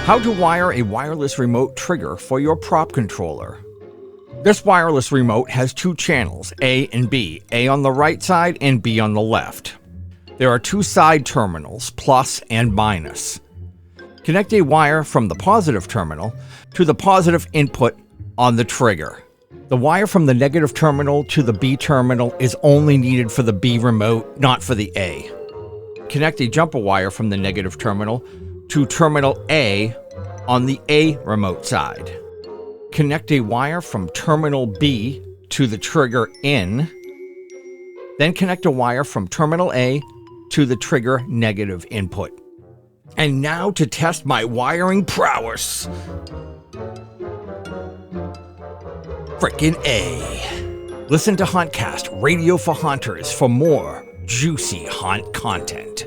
How to wire a wireless remote trigger for your prop controller. This wireless remote has two channels, A and B, A on the right side and B on the left. There are two side terminals, plus and minus. Connect a wire from the positive terminal to the positive input on the trigger. The wire from the negative terminal to the B terminal is only needed for the B remote, not for the A. Connect a jumper wire from the negative terminal to terminal A on the A remote side. Connect a wire from terminal B to the trigger in. Then connect a wire from terminal A to the trigger negative input. And now to test my wiring prowess. Frickin' A. Listen to Hauntcast, Radio for Haunters, for more juicy haunt content.